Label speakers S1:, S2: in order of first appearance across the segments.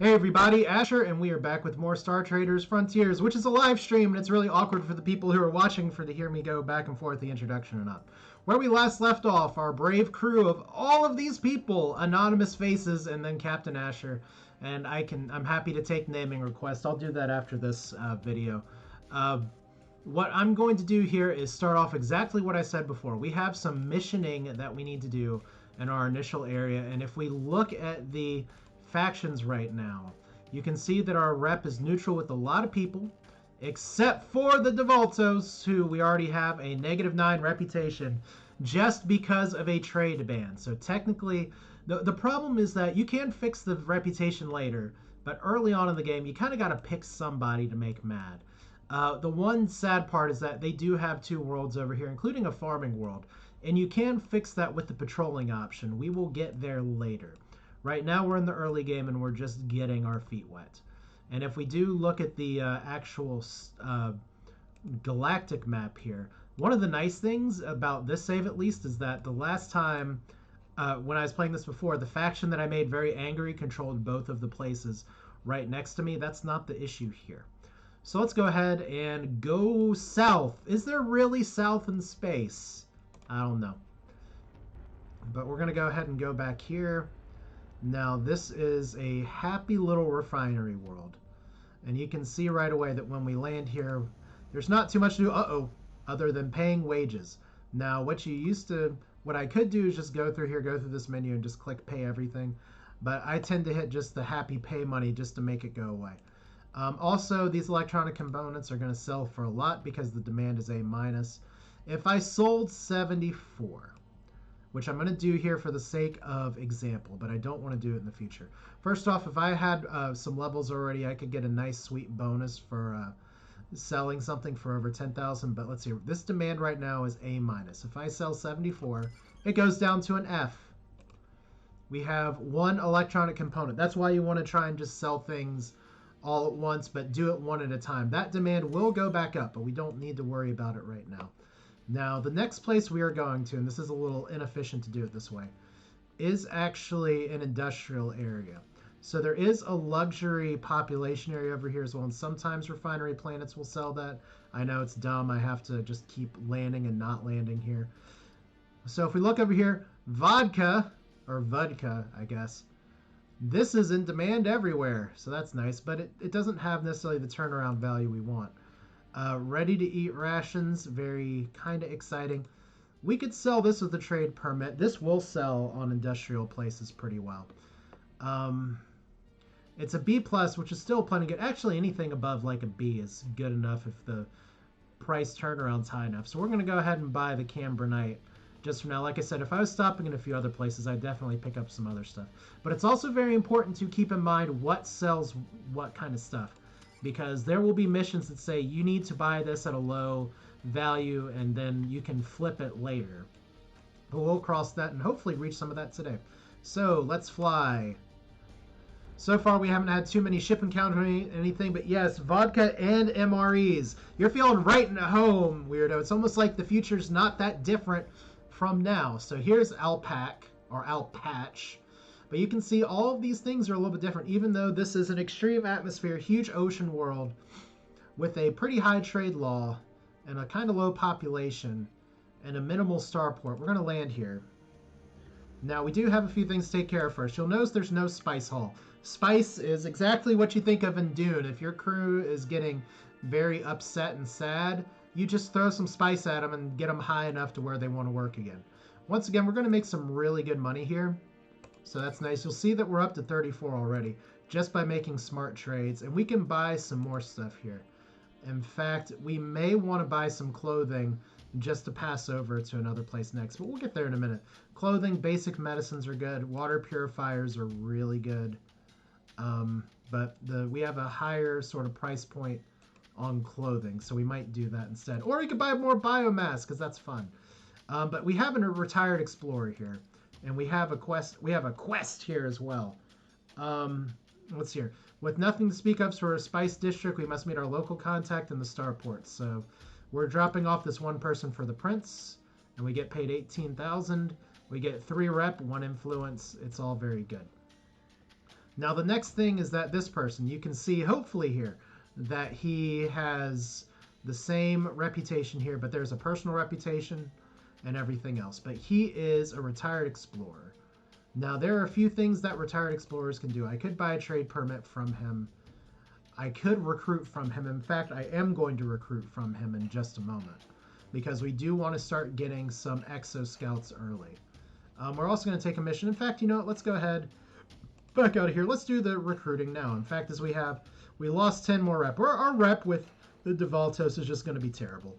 S1: Hey everybody, Asher, and we are back with more Star Traders Frontiers, which is a live stream, and it's really awkward for the people who are watching to hear me go back and forth the introduction or not. Where we last left off, our brave crew of all of these people, anonymous faces, and then Captain Asher, and I'm happy to take naming requests. I'll do that after this video. Uh, what I'm going to do here is start off exactly what I said before. We have some missioning that we need to do in our initial area, and if we look at the factions right now, you can see that our rep is neutral with a lot of people, except for the Devoltos, who we already have a -9 reputation just because of a trade ban. So technically, the problem is that you can fix the reputation later, but early on in the game, you kind of got to pick somebody to make mad. The one sad part is that they do have two worlds over here, including a farming world, and you can fix that with the patrolling option. We will get there later. Right now we're in the early game and we're just getting our feet wet. And if we do look at the actual galactic map here, one of the nice things about this save at least is that the last time when I was playing this before, the faction that I made very angry controlled both of the places right next to me. That's not the issue here. So let's go ahead and go south. Is there really south in space? I don't know. But we're going to go ahead and go back here. Now this is a happy little refinery world. And you can see right away that when we land here, there's not too much to do, other than paying wages. Now what I could do is just go through here, go through this menu and just click pay everything. But I tend to hit just the happy pay money just to make it go away. Also, these electronic components are going to sell for a lot because the demand is A-. If I sold 74, which I'm going to do here for the sake of example, but I don't want to do it in the future. First off, if I had some levels already, I could get a nice sweet bonus for selling something for over 10,000. But let's see, this demand right now is A-. If I sell 74, it goes down to an F. We have one electronic component. That's why you want to try and just sell things all at once, but do it one at a time. That demand will go back up, but we don't need to worry about it right now. Now, the next place we are going to, and this is a little inefficient to do it this way, is actually an industrial area. So there is a luxury population area over here as well, and sometimes refinery planets will sell that. I know it's dumb. I have to just keep landing and not landing here. So if we look over here, vodka, or vodka, I guess, this is in demand everywhere, so that's nice, but it doesn't have necessarily the turnaround value we want. Ready-to-eat rations, very kind of exciting. We could sell this with a trade permit. This will sell on industrial places pretty well. It's a B+, which is still plenty good. Actually, anything above like a B is good enough if the price turnaround's high enough. So we're going to go ahead and buy the Cambronite just for now. Like I said, if I was stopping in a few other places, I'd definitely pick up some other stuff. But it's also very important to keep in mind what sells what kind of stuff, because there will be missions that say you need to buy this at a low value and then you can flip it later. But we'll cross that and hopefully reach some of that today. So let's fly. So far, we haven't had too many ship encounters or anything, but yes, vodka and MREs. You're feeling right at home, weirdo. It's almost like the future's not that different from now. So here's Alpac, or Alpatch. But you can see all of these things are a little bit different, even though this is an extreme atmosphere, huge ocean world with a pretty high trade law and a kind of low population and a minimal starport. We're going to land here. Now, we do have a few things to take care of first. You'll notice there's no spice haul. Spice is exactly what you think of in Dune. If your crew is getting very upset and sad, you just throw some spice at them and get them high enough to where they want to work again. Once again, we're going to make some really good money here. So that's nice. You'll see that we're up to 34 already just by making smart trades. And we can buy some more stuff here. In fact, we may want to buy some clothing just to pass over to another place next. But we'll get there in a minute. Clothing, basic medicines are good. Water purifiers are really good. But we have a higher sort of price point on clothing, so we might do that instead. Or we could buy more biomass, because that's fun. But we have a retired explorer here. And we have a quest. We have a quest here as well. Let's see here. With nothing to speak of for a spice district, we must meet our local contact in the starport. So we're dropping off this one person for the prince, and we get paid 18,000. We get 3 rep, 1 influence. It's all very good. Now the next thing is that this person, you can see hopefully here that he has the same reputation here, but there's a personal reputation and everything else. But he is a retired explorer. Now there are a few things that retired explorers can do. I could buy a trade permit from him. I could recruit from him. In fact, I am going to recruit from him in just a moment because we do want to start getting some exoscouts early. We're also going to take a mission. In fact, you know what? Let's go ahead, back out of here. Let's do the recruiting now. In fact, as we lost 10 more rep. Our rep with the Devaltos is just going to be terrible.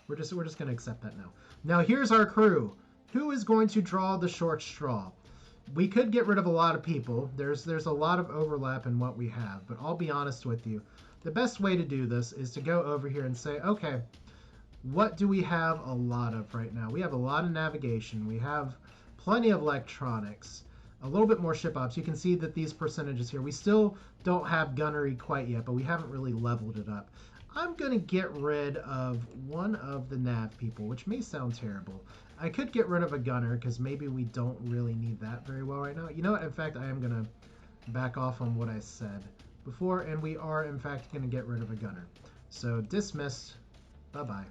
S1: We're just going to accept that now. Now here's our crew. Who is going to draw the short straw? We could get rid of a lot of people. There's a lot of overlap in what we have, but I'll be honest with you. The best way to do this is to go over here and say, okay, what do we have a lot of right now? We have a lot of navigation. We have plenty of electronics, a little bit more ship ops. You can see that these percentages here, we still don't have gunnery quite yet, but we haven't really leveled it up. I'm going to get rid of one of the nav people, which may sound terrible. I could get rid of a gunner because maybe we don't really need that very well right now. You know what? In fact, I am going to back off on what I said before, and we are, in fact, going to get rid of a gunner. So dismissed. Bye-bye.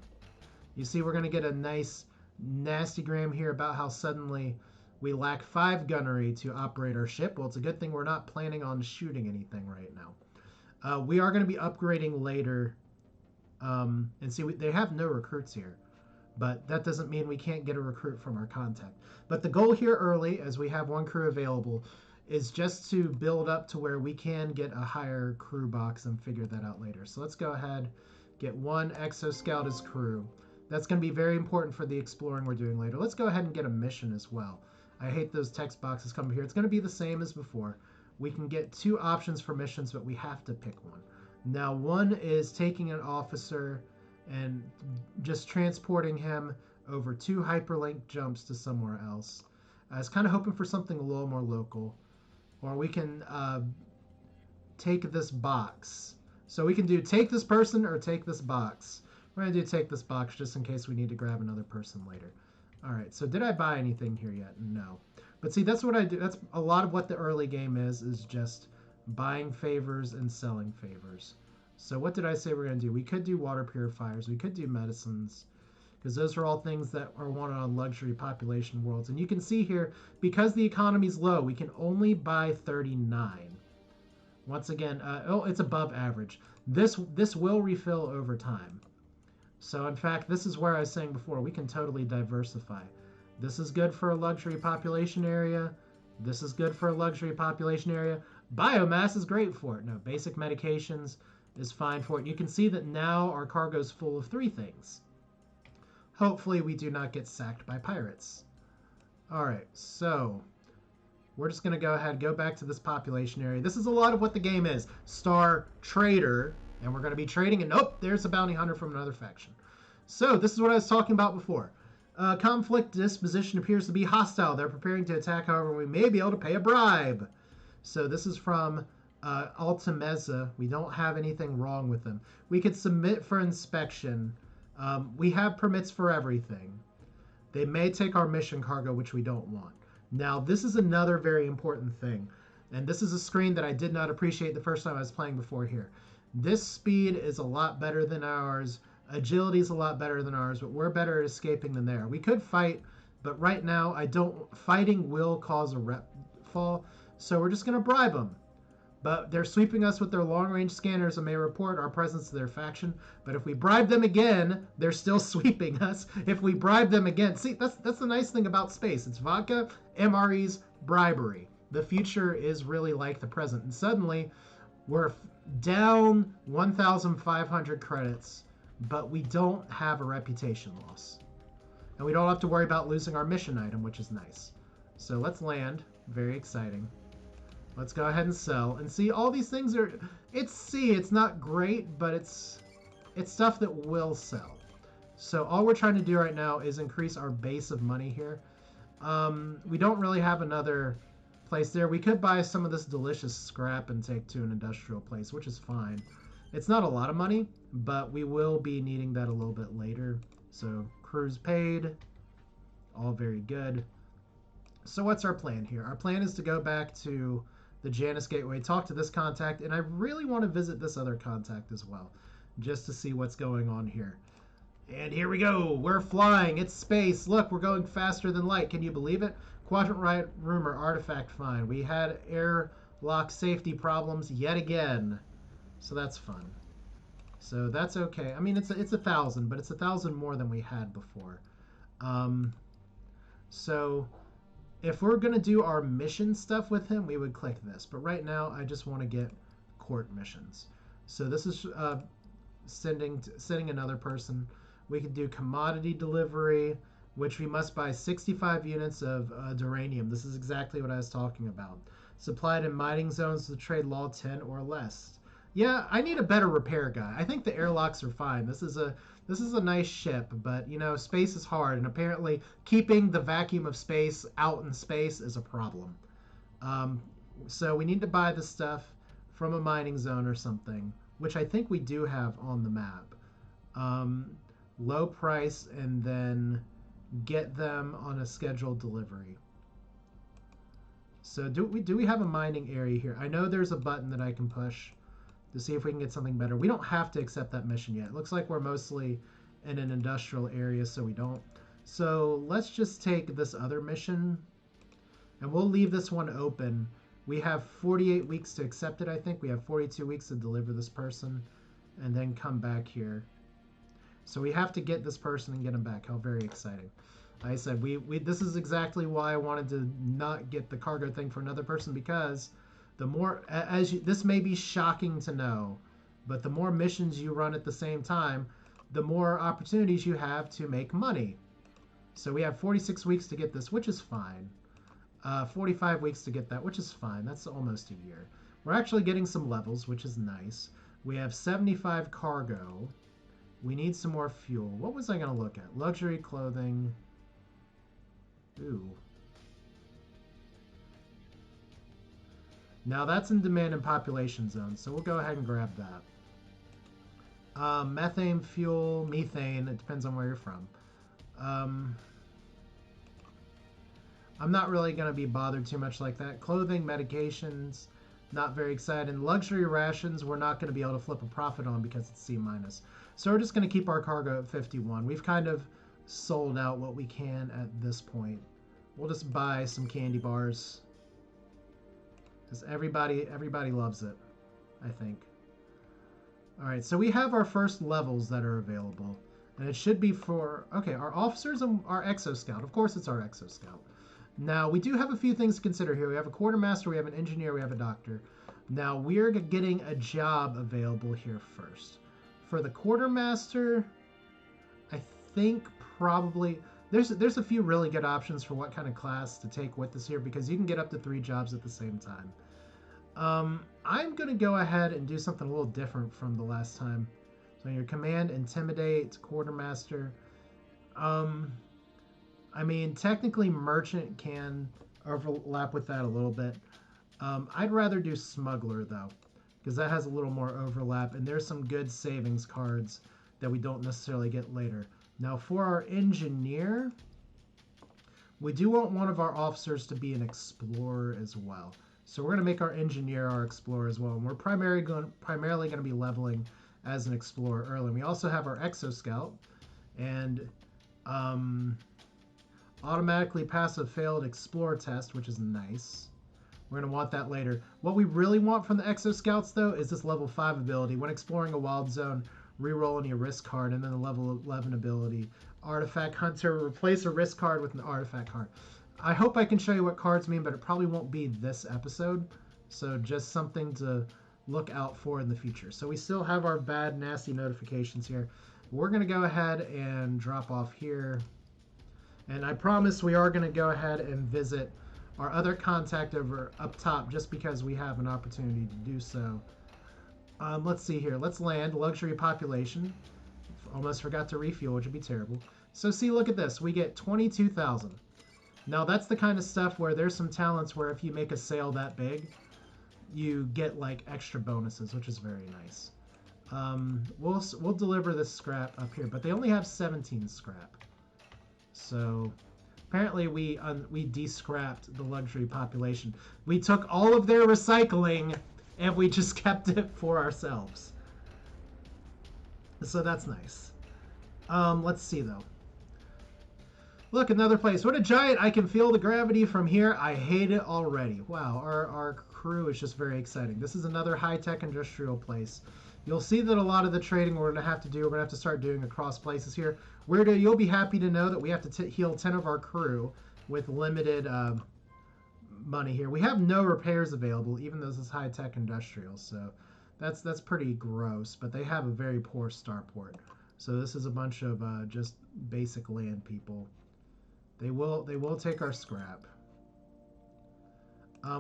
S1: You see, we're going to get a nice nastygram here about how suddenly we lack 5 gunnery to operate our ship. Well, it's a good thing we're not planning on shooting anything right now. We are going to be upgrading later. And see, they have no recruits here. But that doesn't mean we can't get a recruit from our contact. But the goal here early, as we have one crew available, is just to build up to where we can get a higher crew box and figure that out later. So let's go ahead, get one exoscout as crew. That's going to be very important for the exploring we're doing later. Let's go ahead and get a mission as well. I hate those text boxes coming here. It's going to be the same as before. We can get 2 options for missions, but we have to pick one. Now, one is taking an officer and just transporting him over 2 hyperlink jumps to somewhere else. I was kind of hoping for something a little more local. Or we can take this box. So we can do take this person or take this box. We're going to do take this box just in case we need to grab another person later. All right, so did I buy anything here yet? No. But see, that's what I do. That's a lot of what the early game is just buying favors and selling favors. So what did I say we're going to do? We could do water purifiers. We could do medicines, because those are all things that are wanted on luxury population worlds. And you can see here, because the economy's low, we can only buy 39. Once again, oh, it's above average. This will refill over time. So in fact, this is where I was saying before, we can totally diversify. This is good for a luxury population area. This is good for a luxury population area. Biomass is great for it. No, basic medications is fine for it. You can see that now our cargo is full of 3 things. Hopefully we do not get sacked by pirates. All right, so we're just going to go ahead, go back to this population area. This is a lot of what the game is. Star Trader, and we're going to be trading, and nope, there's a bounty hunter from another faction. So this is what I was talking about before. Conflict disposition appears to be hostile. They're preparing to attack, however, we may be able to pay a bribe. So this is from Altameza. We don't have anything wrong with them. We could submit for inspection. We have permits for everything. They may take our mission cargo, which we don't want. Now, this is another very important thing. And this is a screen that I did not appreciate the first time I was playing before here. This speed is a lot better than ours. Agility is a lot better than ours, but we're better at escaping than they are. We could fight, but right now, fighting will cause a rep fall. So we're just going to bribe them. But they're sweeping us with their long-range scanners and may report our presence to their faction. But if we bribe them again, they're still sweeping us. If we bribe them again, see, that's the nice thing about space. It's vodka, MREs, bribery. The future is really like the present. And suddenly, we're down 1,500 credits, but we don't have a reputation loss. And we don't have to worry about losing our mission item, which is nice. So let's land. Very exciting. Let's go ahead and sell. And see, all these things are... It's not great, but it's stuff that will sell. So all we're trying to do right now is increase our base of money here. We don't really have another place there. We could buy some of this delicious scrap and take to an industrial place, which is fine. It's not a lot of money, but we will be needing that a little bit later. So crews paid. All very good. So what's our plan here? Our plan is to go back to the Janus Gateway, talk to this contact, and I really want to visit this other contact as well, just to see what's going on here. And here we go. We're flying. It's space. Look, we're going faster than light. Can you believe it? Quadrant right rumor artifact find. We had airlock safety problems yet again, so that's fun. So that's okay. I mean, it's 1,000, but it's 1,000 more than we had before. So if we're gonna do our mission stuff with him, we would click this. But right now, I just want to get court missions. So this is sending another person. We could do commodity delivery, which we must buy 65 units of duranium. This is exactly what I was talking about. Supplied in mining zones to trade law 10 or less. Yeah, I need a better repair guy. I think the airlocks are fine. This is a nice ship, but you know, space is hard, and apparently keeping the vacuum of space out in space is a problem. So we need to buy the stuff from a mining zone or something, which I think we do have on the map. Low price, and then get them on a scheduled delivery. So do we have a mining area here? I know there's a button that I can push to see if we can get something better. We don't have to accept that mission yet. It looks like we're mostly in an industrial area, so we don't. So let's just take this other mission, and we'll leave this one open. We have 48 weeks to accept it, I think. We have 42 weeks to deliver this person, and then come back here. So we have to get this person and get him back. How very exciting. Like I said, this is exactly why I wanted to not get the cargo thing for another person, because the more, this may be shocking to know, but the more missions you run at the same time, the more opportunities you have to make money. So we have 46 weeks to get this, which is fine. 45 weeks to get that, which is fine. That's almost a year. We're actually getting some levels, which is nice. We have 75 cargo. We need some more fuel. What was I going to look at? Luxury clothing. Ooh. Now that's in demand and population zones, so we'll go ahead and grab that. Methane fuel, methane, it depends on where you're from. I'm not really going to be bothered too much like that. Clothing, medications, not very exciting. Luxury rations, we're not going to be able to flip a profit on because it's C-. So we're just going to keep our cargo at 51. We've kind of sold out what we can at this point. We'll just buy some candy bars, because everybody loves it, I think. All right, so we have our first levels that are available, and it should be for, okay, our officers and our exoscout. Of course, it's our exoscout. Now, we do have a few things to consider here. We have a quartermaster, we have an engineer, we have a doctor. Now, we're getting a job available here first. For the quartermaster, I think probably there's a few really good options for what kind of class to take with us here, because you can get up to 3 jobs at the same time. I'm going to go ahead and do something a little different from the last time. So your command, intimidate, quartermaster. I mean, technically merchant can overlap with that a little bit. I'd rather do smuggler though, because that has a little more overlap, and there's some good savings cards that we don't necessarily get later. Now for our engineer, we do want one of our officers to be an explorer as well. So we're going to make our engineer our explorer as well. And we're primarily going to be leveling as an explorer early. And we also have our exoscout, and automatically passive failed explorer test, which is nice. We're going to want that later. What we really want from the exoscouts though is this level 5 ability. When exploring a wild zone, reroll any risk card, and then the level 11 ability, Artifact Hunter, replace a risk card with an artifact card. I hope I can show you what cards mean, but it probably won't be this episode, so just something to look out for in the future. So we still have our bad, nasty notifications here. We're going to go ahead and drop off here, and I promise we are going to go ahead and visit our other contact over up top, just because we have an opportunity to do so. Let's see here. Let's land. Luxury population. Almost forgot to refuel, which would be terrible. So see, look at this. We get 22,000. Now that's the kind of stuff where there's some talents where if you make a sale that big, you get like extra bonuses, which is very nice. We'll deliver this scrap up here, but they only have 17 scrap. So Apparently, we de-scrapped the luxury population. We took all of their recycling and we just kept it for ourselves. So that's nice. Let's see though. Look, another place. What a giant! I can feel the gravity from here. I hate it already. Wow, our crew is just very exciting. This is another high-tech industrial place. You'll see that a lot of the trading we're going to have to do, we're going to have to start doing across places here. Weirdo, you'll be happy to know that we have to heal 10 of our crew with limited money here. We have no repairs available, even though this is high-tech industrial, so that's pretty gross, but they have a very poor starport. So this is a bunch of just basic land people. They will take our scrap.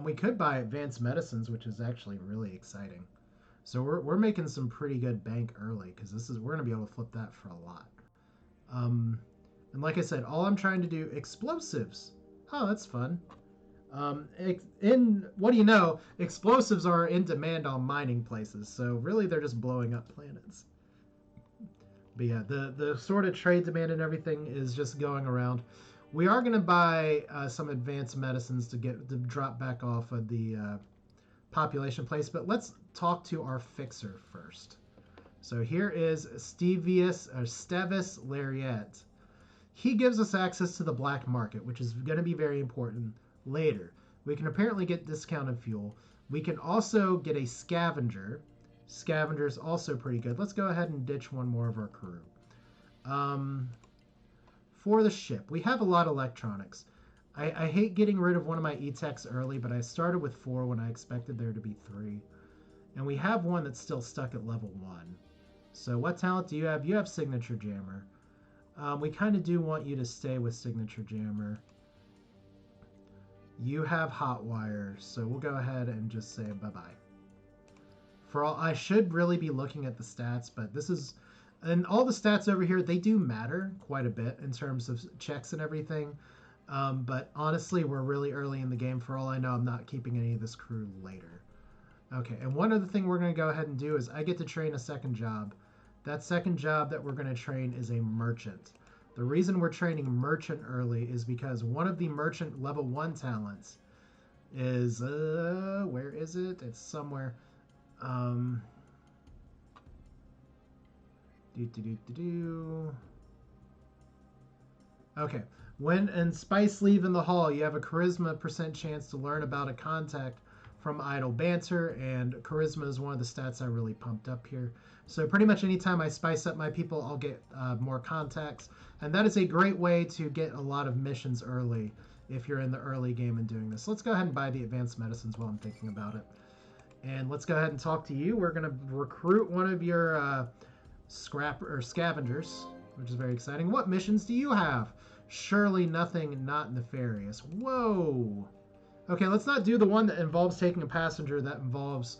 S1: We could buy advanced medicines, which is actually really exciting. So we're making some pretty good bank early because we're gonna be able to flip that for a lot. And like I said, all I'm trying to do explosives. Oh, that's fun. What do you know? Explosives are in demand on mining places, so really they're just blowing up planets. But yeah, the sort of trade demand and everything is just going around. We are going to buy some advanced medicines to drop back off of the population place, but let's talk to our fixer first. So here is Stevis Lariat. He gives us access to the black market, which is going to be very important later. We can apparently get discounted fuel. We can also get a scavenger. Scavenger is also pretty good. Let's go ahead and ditch one more of our crew. For the ship, we have a lot of electronics. I hate getting rid of one of my E-techs early, but I started with 4 when I expected there to be 3. And we have one that's still stuck at level 1. So what talent do you have? You have Signature Jammer. We kind of do want you to stay with Signature Jammer. You have Hotwire, so we'll go ahead and just say bye-bye. For all, I should really be looking at the stats, but this is... And all the stats over here, they do matter quite a bit in terms of checks and everything. But honestly, we're really early in the game. For all I know, I'm not keeping any of this crew later. Okay, and one other thing we're going to go ahead and do is I get to train a second job. That second job that we're going to train is a merchant. The reason we're training merchant early is because one of the merchant level 1 talents is... where is it? It's somewhere... Okay. When in Spice Leave in the Hall, you have a charisma % chance to learn about a contact from idle banter, and charisma is one of the stats I really pumped up here. So pretty much anytime I spice up my people, I'll get more contacts, and that is a great way to get a lot of missions early if you're in the early game and doing this. Let's go ahead and buy the advanced medicines while I'm thinking about it. And let's go ahead and talk to you. We're going to recruit one of your scavengers, which is very exciting. What missions do you have? Surely nothing not nefarious. Whoa. Okay, let's not do the one that involves taking a passenger that involves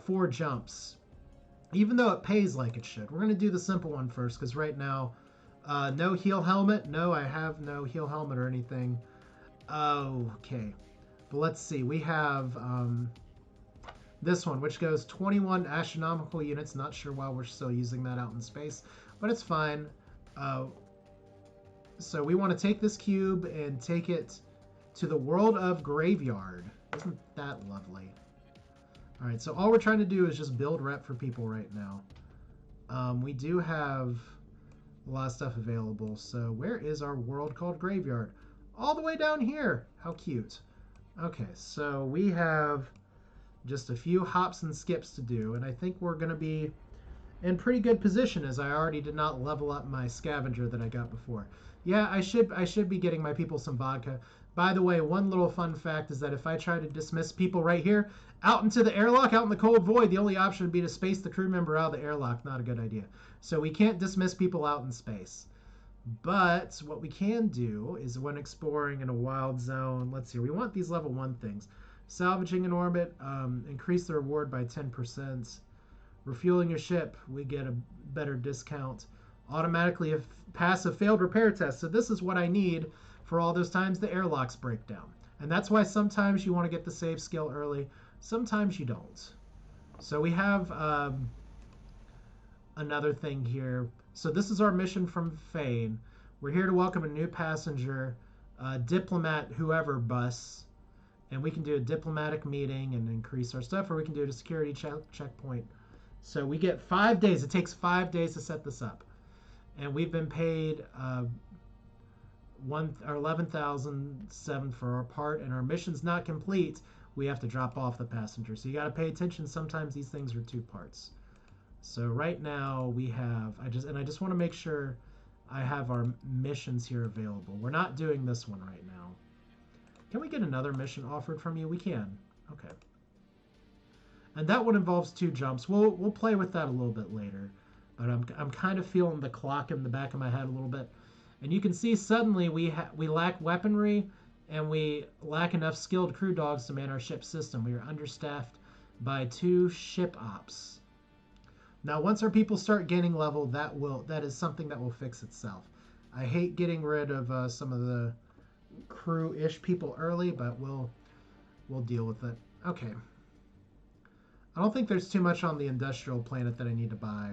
S1: 4 jumps. Even though it pays like it should. We're going to do the simple one first, because right now, no heal helmet. No, I have no heal helmet or anything. Okay. But let's see. We have this one, which goes 21 astronomical units. Not sure why we're still using that out in space, but it's fine. So we want to take this cube and take it to the world of Graveyard. Isn't that lovely? All right, so all we're trying to do is just build rep for people right now. We do have a lot of stuff available. So where is our world called Graveyard? All the way down here. How cute. Okay, so we have just a few hops and skips to do, and I think we're going to be in pretty good position, as I already did not level up my scavenger that I got before. Yeah, I should be getting my people some vodka. By the way, one little fun fact is that if I try to dismiss people right here, out into the airlock, out in the cold void, the only option would be to space the crew member out of the airlock. Not a good idea. So we can't dismiss people out in space. But what we can do is when exploring in a wild zone, let's see, we want these level 1 things. Salvaging in orbit, increase the reward by 10%. Refueling your ship, we get a better discount. Automatically pass a failed repair test. So this is what I need for all those times the airlocks break down. And that's why sometimes you want to get the save skill early. Sometimes you don't. So we have another thing here. So this is our mission from Fane. We're here to welcome a new passenger. diplomat whoever bus, and we can do a diplomatic meeting and increase our stuff, or we can do a security checkpoint. So we get 5 days. It takes 5 days to set this up, and we've been paid 11,007 for our part, and our mission's not complete. We have to drop off the passenger. So you got to pay attention. Sometimes these things are 2 parts. So right now we have, I just want to make sure I have our missions here available. We're not doing this one right now. Can we get another mission offered from you? We can. Okay. And that one involves 2 jumps. We'll play with that a little bit later. But I'm kind of feeling the clock in the back of my head a little bit. And you can see suddenly we lack weaponry, and we lack enough skilled crew dogs to man our ship system. We are understaffed by 2 ship ops. Now, once our people start gaining level, that is something that will fix itself. I hate getting rid of some of the crew-ish people early, but we'll deal with it. Okay. I don't think there's too much on the industrial planet that I need to buy,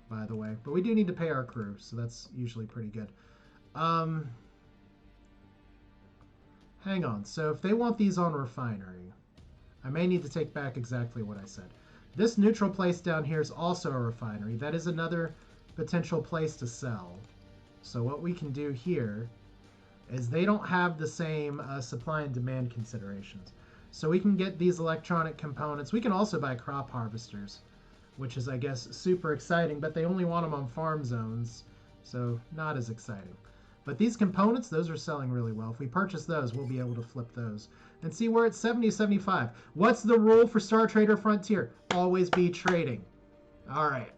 S1: by the way. But we do need to pay our crew, so that's usually pretty good. Hang on. So if they want these on refinery, I may need to take back exactly what I said. This neutral place down here is also a refinery. That is another potential place to sell. So what we can do here is they don't have the same supply and demand considerations. So we can get these electronic components. We can also buy crop harvesters, which is, I guess, super exciting, but they only want them on farm zones, so not as exciting. But these components, those are selling really well. If we purchase those, we'll be able to flip those. And see, we're at 70-75. What's the rule for Star Trader Frontier? Always be trading. All right.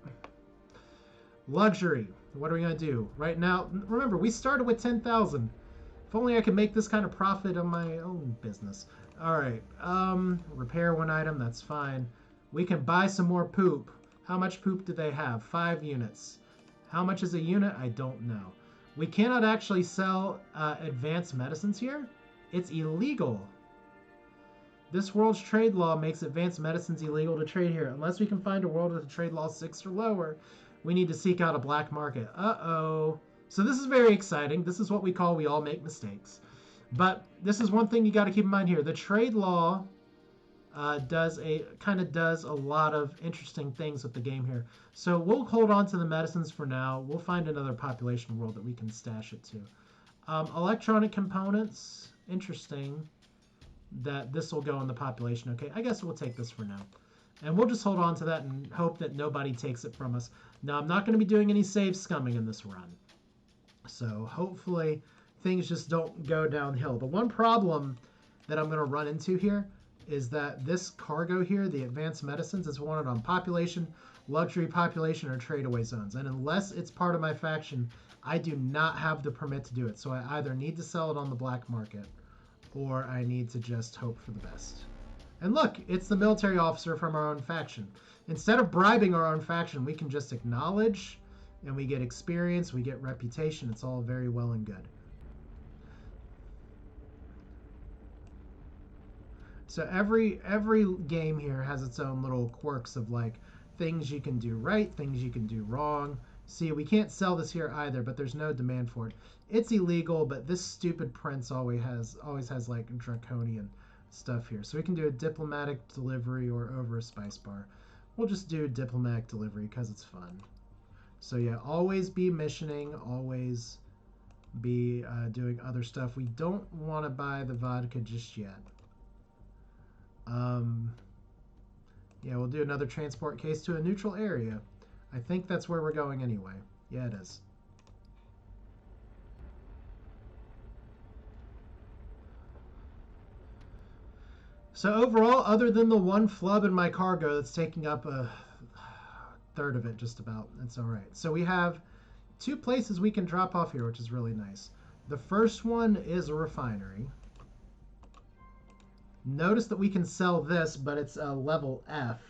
S1: Luxury. What are we going to do? Right now, remember, we started with 10,000. If only I could make this kind of profit on my own business. All right. Repair 1 item. That's fine. We can buy some more poop. How much poop do they have? 5 units. How much is a unit? I don't know. We cannot actually sell advanced medicines here. It's illegal. This world's trade law makes advanced medicines illegal to trade here. Unless we can find a world with a trade law 6 or lower, we need to seek out a black market. Uh-oh. So this is very exciting. This is what we call we all make mistakes. But this is one thing you got to keep in mind here. The trade law does a lot of interesting things with the game here. So we'll hold on to the medicines for now. We'll find another population world that we can stash it to. Electronic components, interesting that this will go in the population. Okay, I guess we'll take this for now. And we'll just hold on to that and hope that nobody takes it from us. Now, I'm not going to be doing any save scumming in this run. So hopefully things just don't go downhill. The one problem that I'm going to run into here is that this cargo here, the advanced medicines, is wanted on population, luxury population, or tradeaway zones. And unless it's part of my faction, I do not have the permit to do it. So I either need to sell it on the black market, or I need to just hope for the best. And look, it's the military officer from our own faction. Instead of bribing our own faction, we can just acknowledge, and we get experience, we get reputation. It's all very well and good. So every game here has its own little quirks of like things you can do right, things you can do wrong. See, we can't sell this here either, but there's no demand for it. It's illegal, but this stupid prince always has like draconian stuff here. So we can do a diplomatic delivery or over a spice bar. We'll just do diplomatic delivery because it's fun. So yeah, always be missioning, always be doing other stuff. We don't want to buy the vodka just yet. Yeah, we'll do another transport case to a neutral area. I think that's where we're going anyway. Yeah, it is. So overall, other than the 1 flub in my cargo that's taking up a third of it, just about, that's all right. So we have 2 places we can drop off here, which is really nice. The first one is a refinery. Notice that we can sell this, but it's a level F.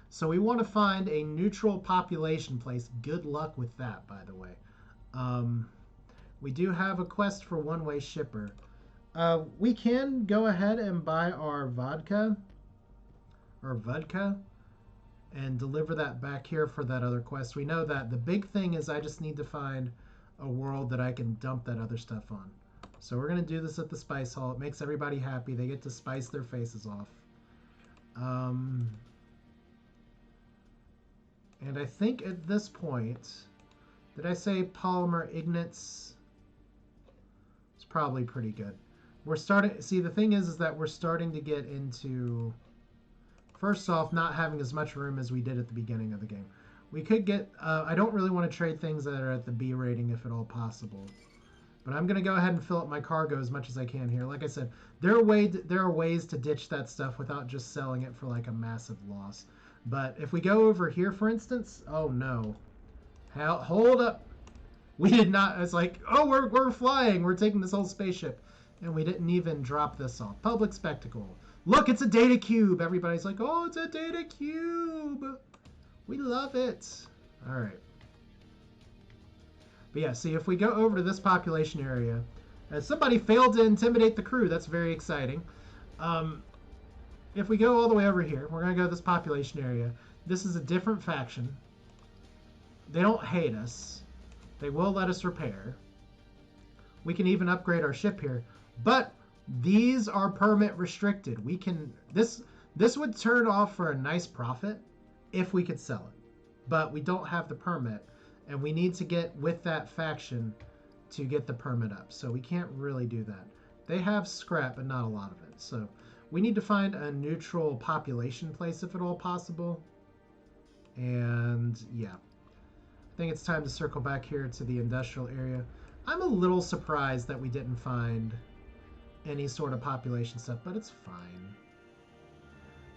S1: So we want to find a neutral population place. Good luck with that, by the way. We do have a quest for one-way shipper. We can go ahead and buy our vodka, or vodka, and deliver that back here for that other quest. We know that. The big thing is I just need to find a world that I can dump that other stuff on. So we're going to do this at the Spice Hall. It makes everybody happy. They get to spice their faces off. And I think at this point, did I say polymer ignits? It's probably pretty good. We're starting, see, the thing is that we're starting to get into, first off, not having as much room as we did at the beginning of the game. We could get, I don't really want to trade things that are at the B rating if at all possible. But I'm going to go ahead and fill up my cargo as much as I can here. Like I said, there are ways to ditch that stuff without just selling it for like a massive loss. But if we go over here, for instance, oh no. Hold up. We did not, it's like, oh, we're flying. We're taking this whole spaceship. And we didn't even drop this off. Public spectacle. Look, it's a data cube. Everybody's like, oh, it's a data cube. We love it. All right. But yeah, see, if we go over to this population area, somebody failed to intimidate the crew. That's very exciting. If we go all the way over here, we're going to go to this population area. This is a different faction. They don't hate us. They will let us repair. We can even upgrade our ship here. But these are permit restricted. We can, this would turn off for a nice profit if we could sell it. But we don't have the permit. And we need to get with that faction to get the permit up. So we can't really do that. They have scrap, but not a lot of it. So we need to find a neutral population place if at all possible. And yeah. I think it's time to circle back here to the industrial area. I'm a little surprised that we didn't find any sort of population stuff, but it's fine.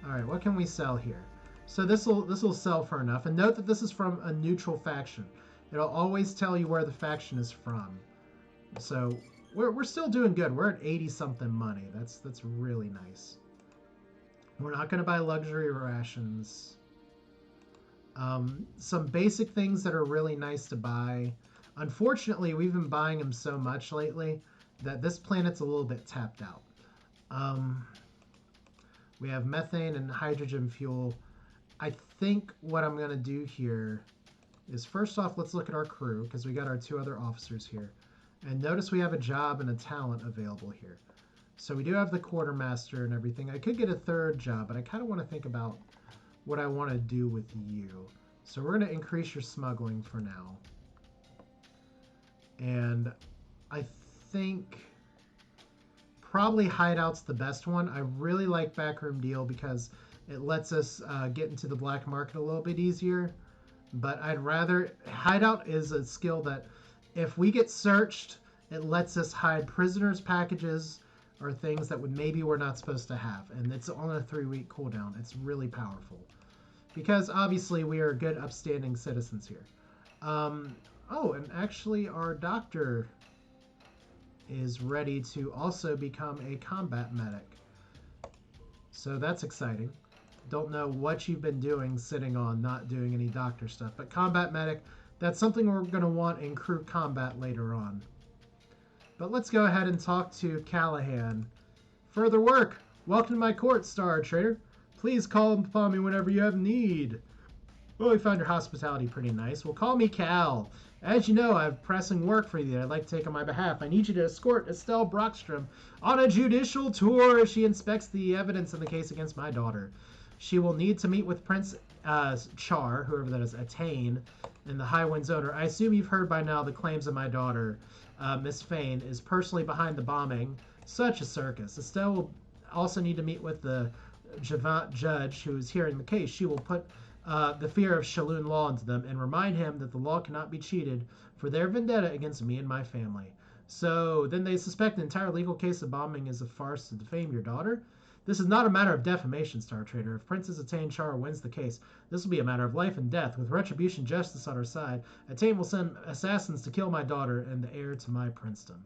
S1: All right, what can we sell here? So this will sell for enough. And note that this is from a neutral faction. It'll always tell you where the faction is from. So we're still doing good. We're at 80-something money. That's really nice. We're not going to buy luxury rations. Some basic things that are really nice to buy. Unfortunately, we've been buying them so much lately that this planet's a little bit tapped out. We have methane and hydrogen fuel. I think what I'm going to do here is, first off, let's look at our crew, because we got our 2 other officers here. And notice we have a job and a talent available here. So we do have the quartermaster and everything. I could get a 3rd job, but I kind of want to think about what I want to do with you. So we're going to increase your smuggling for now. And I think probably hideout's the best one. I really like backroom deal because it lets us get into the black market a little bit easier. But I'd rather, hideout is a skill that if we get searched, it lets us hide prisoners' packages or things that maybe we're not supposed to have. And it's on a 3-week cooldown. It's really powerful. Because obviously we are good upstanding citizens here. Oh, and actually our doctor is ready to also become a combat medic. So that's exciting. Don't know what you've been doing sitting on not doing any doctor stuff. But combat medic, that's something we're going to want in crew combat later on. But let's go ahead and talk to Callahan. Further work. Welcome to my court, Star Trader. Please call upon me whenever you have need. Well, we found your hospitality pretty nice. Well, call me Cal. As you know, I have pressing work for you that I'd like to take on my behalf. I need you to escort Estelle Brockstrom on a judicial tour as she inspects the evidence in the case against my daughter. She will need to meet with Prince Char, whoever that is, Attain, and the High Winds owner. I assume you've heard by now the claims of my daughter, Miss Fane, is personally behind the bombing. Such a circus. Estelle will also need to meet with the Javant judge who is hearing the case. She will put the fear of Shaloon law into them and remind him that the law cannot be cheated for their vendetta against me and my family. So then they suspect the entire legal case of bombing is a farce to defame your daughter. This is not a matter of defamation, Star Trader. If Princess Attain Char wins the case, this will be a matter of life and death. With retribution justice on her side, Attain will send assassins to kill my daughter and the heir to my princedom.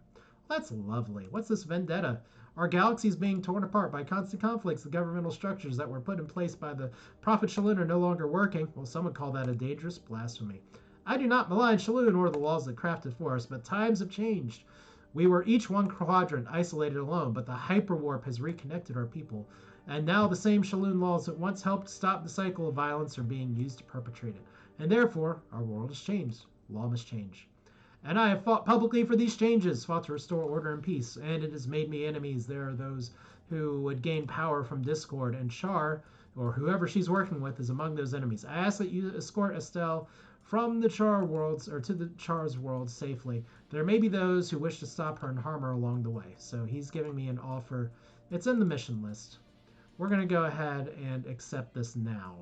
S1: Well, that's lovely. What's this vendetta? Our galaxy is being torn apart by constant conflicts. The governmental structures that were put in place by the Prophet Shaloon are no longer working. Well, some would call that a dangerous blasphemy. I do not malign Shaloon or the laws that crafted for us, but times have changed. We were each one quadrant, isolated alone, but the hyperwarp has reconnected our people. And now the same Shaloon laws that once helped stop the cycle of violence are being used to perpetrate it. And therefore, our world has changed. Law must change. And I have fought publicly for these changes, fought to restore order and peace, and it has made me enemies. There are those who would gain power from discord, and Char, or whoever she's working with, is among those enemies. I ask that you escort Estelle from the Char worlds, or to the Char's world safely. There may be those who wish to stop her and harm her along the way. So he's giving me an offer. It's in the mission list. We're going to go ahead and accept this now.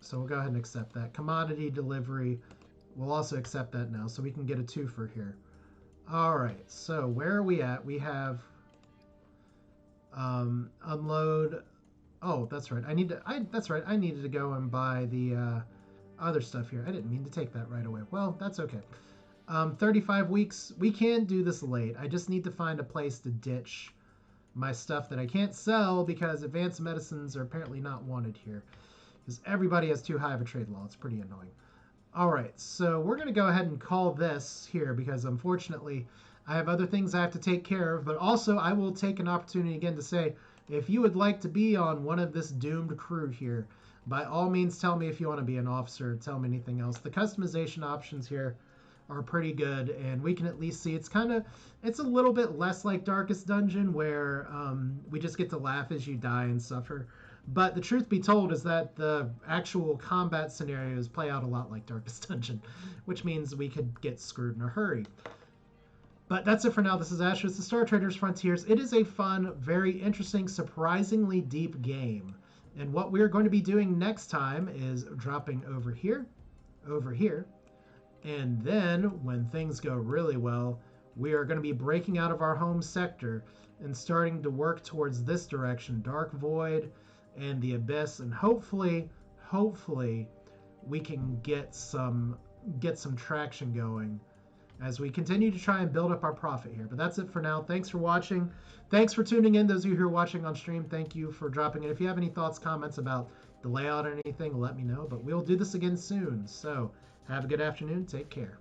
S1: So we'll go ahead and accept that. Commodity delivery, we'll also accept that now, so we can get a twofer here. All right, so where are we at? We have unload. Oh, that's right. I needed to go and buy the other stuff here. I didn't mean to take that right away. Well, that's okay. 35 weeks. We can do this late. I just need to find a place to ditch my stuff that I can't sell because advanced medicines are apparently not wanted here. Because everybody has too high of a trade law. It's pretty annoying. All right, so we're going to go ahead and call this here because unfortunately I have other things I have to take care of. But also I will take an opportunity again to say, if you would like to be on one of this doomed crew here, by all means tell me if you want to be an officer. Tell me anything else. The customization options here are pretty good, and we can at least see it's a little bit less like Darkest Dungeon where we just get to laugh as you die and suffer. But the truth be told is that the actual combat scenarios play out a lot like Darkest Dungeon, which means we could get screwed in a hurry. But that's it for now. This is Asher. It's the Star Traders Frontiers. It is a fun, very interesting, surprisingly deep game. And what we're going to be doing next time is dropping over here, and then when things go really well, we are going to be breaking out of our home sector and starting to work towards this direction, Dark Void and the Abyss, and hopefully we can get some traction going as we continue to try and build up our profit here. But that's it for now. Thanks for watching. Thanks for tuning in. Those of you who are watching on stream, thank you for dropping in. If you have any thoughts, comments about the layout or anything, let me know. But we'll do this again soon. So have a good afternoon. Take care.